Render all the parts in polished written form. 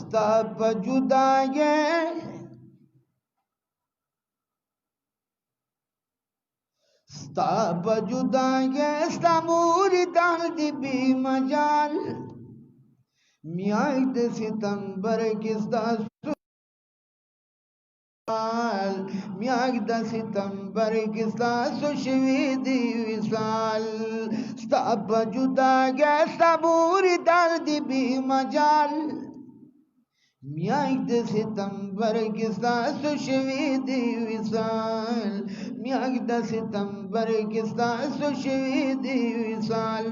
स्ता जुदाई स्ता जुदाई स्ता मुरीदान दी बी मजाल म्याद सितंबर किस्ता म्याद सितंबर किस्ता सुशवीदी विसाल स्ता जुदाई स्ता मुरीदान दी बी मजाल म्याद सितंबर किस्ता सुशवीदी विसाल म्याद सितंबर किस्ता सुशवीदी विसाल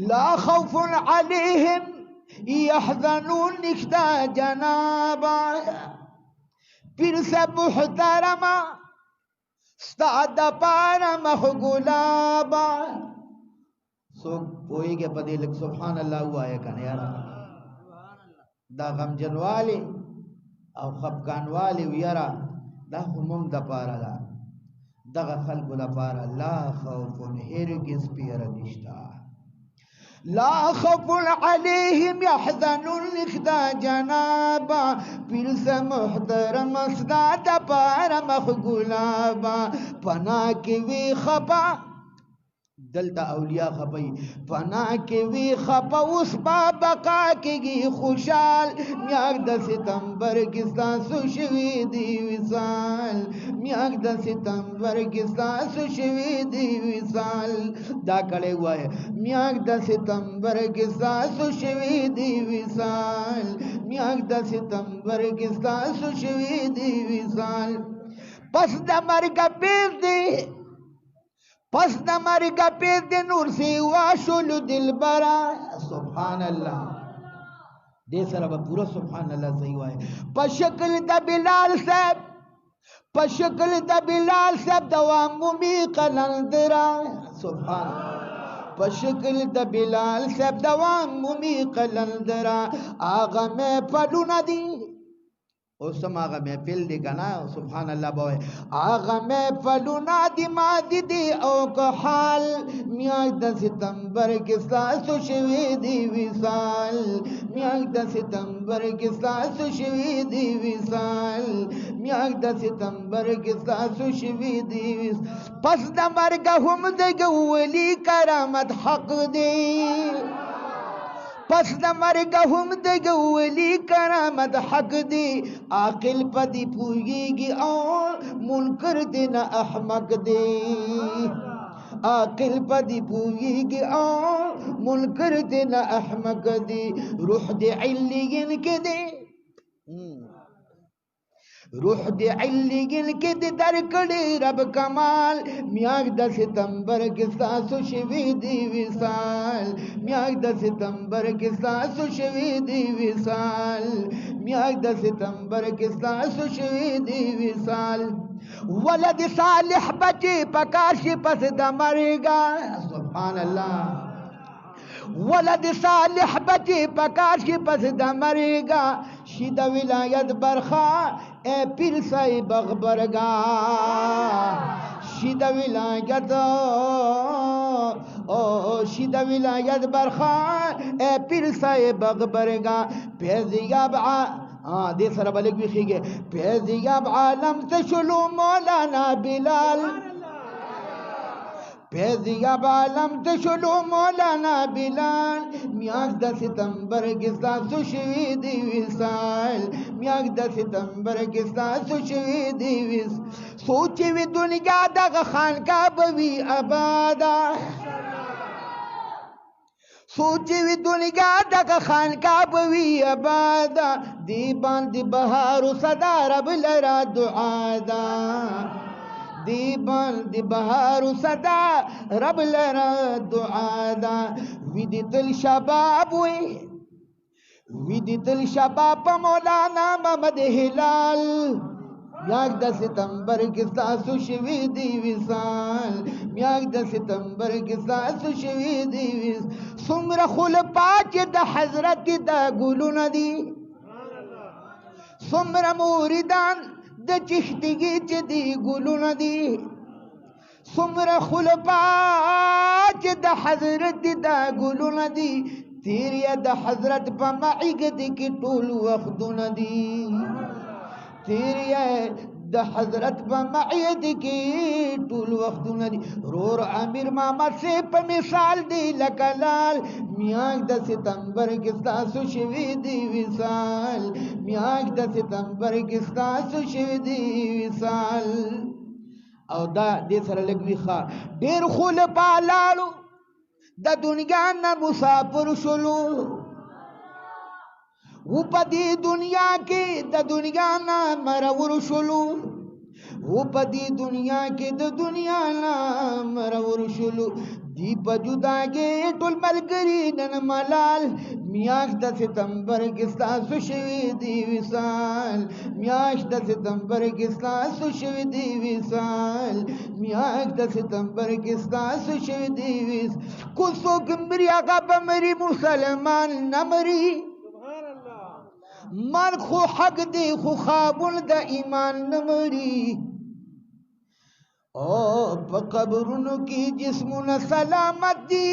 ला खौफुन अलैहिम यहज़नून निख्ता जनाबा फिर से मुहतरमा स्ताद पारा महगुलाबा सो पोई के पदे लिख सुभान अल्लाह हुआ है कने यार दा गमजन वाले और खफकान वाले यारा दा हुमुम दा पारा दा खल्क दा पारा ला खौफुन हिरगिज पियर निश्ता ला खौफुन अलैहिम यहज़नून निख्ता जनाबा फिर से मुहतरम अस्दाद पारा मखगुलाबा पना के वे खपा दलता औलिया खपई पना के वे खपा उस बाबका के गी खुशाल म्याद सितंबर किस्ता सुशवीदी विसाल म्याद सितंबर किस्ता सुशवीदी विसाल दा कड़े हुआ है म्याद सितंबर किस्ता सुशवीदी विसाल म्याद सितंबर किस्ता सुशवीदी विसाल पस दमर का पेड़ दे पस नमर का पेद नूर से वाशुल दिल बरा सुभान अल्लाह दे सर अब पूरा सुभान अल्लाह सही हुआ है पशकल द बिलाल साहब पशकल द बिलाल साहब दवा मुमी कलंदरा सुभान पशकल द बिलाल साहब दवा मुमी कलंदरा आगा में पलू न दी उस आगा महफिल देखा ना सुभान अल्लाह बॉय आगा महफिल नादी मादी दी ओ को हाल म्याद सितंबर किस्ता सुशवीदी विसाल म्याद सितंबर किस्ता सुशवीदी विसाल म्याद सितंबर किस्ता सुशवीदी पस दमर गहुम दे गवली करामत हक दे पस नमर गहुम दे गवली करामत हक दे आकिल पदी पूगेगी और मुनकर देना अहमक दे आकिल पदी पूगेगी और मुनकर देना अहमक दे रूह दे इल्लियन के दे रूह दे इल्लियन के दे दर कड़े रब कमाल म्याद सितंबर किस्ता सुशवीदी विसाल म्याद सितंबर किस्ता सुशवीदी विसाल म्याद सितंबर किस्ता सुशवीदी विसाल वलद सालिह बचे पकाशी पस दमरेगा सुभान अल्लाह वलद सालिह बचे पकाशी पस दमरेगा शिदा विलायत बरखा ए पीर साई बगबरगा शिदा विलायत ओ शिदा विलायत बरखा ए पीर साई बगबरगा पेजियाब दे सर बलिक भी खीगे पेजियाब आलम तशलू मौलाना बिलाल पेजियाब आलम तशलू मौलाना बिलाल म्याद सितंबर किस्ता सुशवीदी विसाल म्याद सितंबर किस्ता सुशवीदी विस सोचे वे दुनिया दग खान का बवी आबादा सोचे वे दुनिया दग खान का बवी आबादा दीबान दी बहारू सदा रब लरा दुआदा दीबान दी बहारू सदा रब लरा दुआदा विदितल शबाब वे विदितल शबाब मौलाना मोहम्मद हिलाल म्याद सितंबर किस्ता सुशवीदी विसाल म्याद सितंबर किस्ता सुशवीदी विस सुमर खुल पाच द हजरत द गुलु नदी सुमर मुरीदान द चिश्तिगी दी गुलु नदी सुमर खुल पाच द हजरत द गुलु नदी तेरी द हजरत पर माइगत की टूल वक्त नदी तेरी द हजरत पर माइगत की टूल वक्त नदी रोर आमिर मामद से पर मिसाल दी लकलाल मियाँ 10 सितंबर किस्ता सुशवी दी विसाल मियाँ 10 सितंबर किस्ता सुशवी दी विसाल او دا دې سره لګ ویخه ډېر خول پالاړو د دنیا نه مسافر شولو و په دې دنیا کې د دنیا نه مرور شولو و په دې دنیا کې د دنیا نه مرور شولو دی په جداګي ټول ملګری نن ملال میاش 10 ستمبر کې ستاسو شوي دی وصال میاش 10 ستمبر کې ستاسو شوي دی وصال میاش 10 ستمبر کې ستاسو شوي دی وصال کو څوک مري هغه به مري مسلمان نمري سبحان الله مر خو حق دی خو خوابون د ایمان نمري او په قبرونو کې جسمونه سلامت دي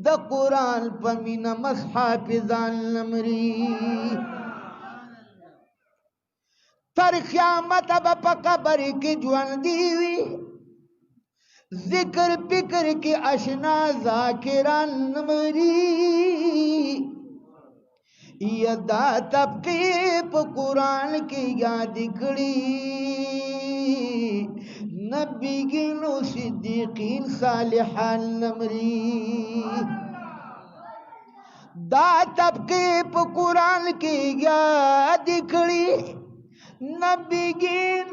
د قرآن په مینا مصحافظان نمري تر قیامت به په قبر کې ژوندي وي ذکر فکر کې آشنا ذاکران نمري یدا طبقه په قرآن کې یاد کړی نبیګینو صدیقین صالحان نمري دا طبقه په قرآن کې یاد کړی نبیګین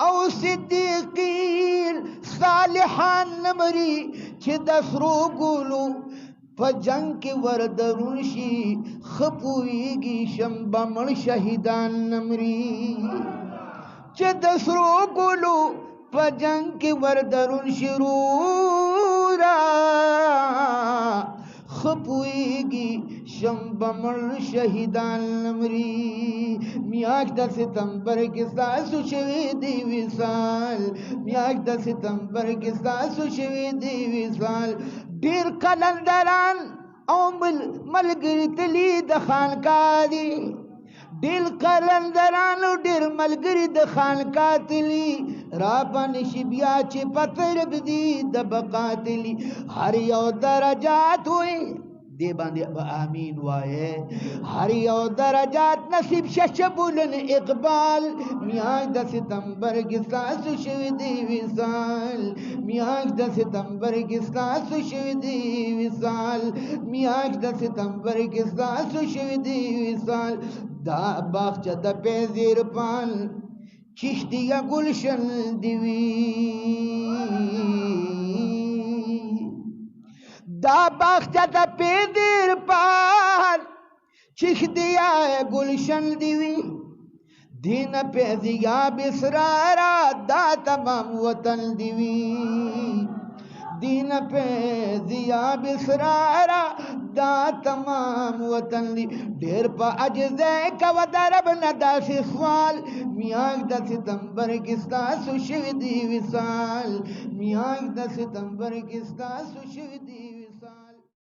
او صدیقین صالحان نمري چې د سرو ګلو په جنگ کې وردرون شي خپويږي شنبه مړ شهیدان نمري چې د سرو ګلو په جنگ کې وردرون شرورا خپويږي شنبه مړ شهیدان نمري میاش 10 ستمبر کې ستاسو شوي دی وصال میاش 10 ستمبر کې ستاسو شوي دی وصال ډیر کلندران او ملګری تلی د خانقاه دي ډیر کلندران او ډیر ملګری د خانقاه تلی را باندې شي بیا چې پترب دي د بقا تلی هر یو درجات وي دی باندې آمین وایه هر یو درجات نصیب ششبولن اقبال میاش 10 ستمبر کې ستاسو شوي دی وصال میاش 10 ستمبر کې ستاسو شوي دی وصال میاش 10 ستمبر کې ستاسو شوي دی وصال دا باغچه د پیزیر پال چشتیا گلشن دیوی دا باغچه د پیدر پال چشتیا گلشن دیوی دین پیزیا بسرارا دا تمام وطن دیوی دین پیزیا بسرارا دا تمام وطن دی ډیر په عجزه کو درب نه داسې سوال میاش 10 ستمبر کې ستاسو شوي دی وصال میاش 10 ستمبر کې ستاسو شوي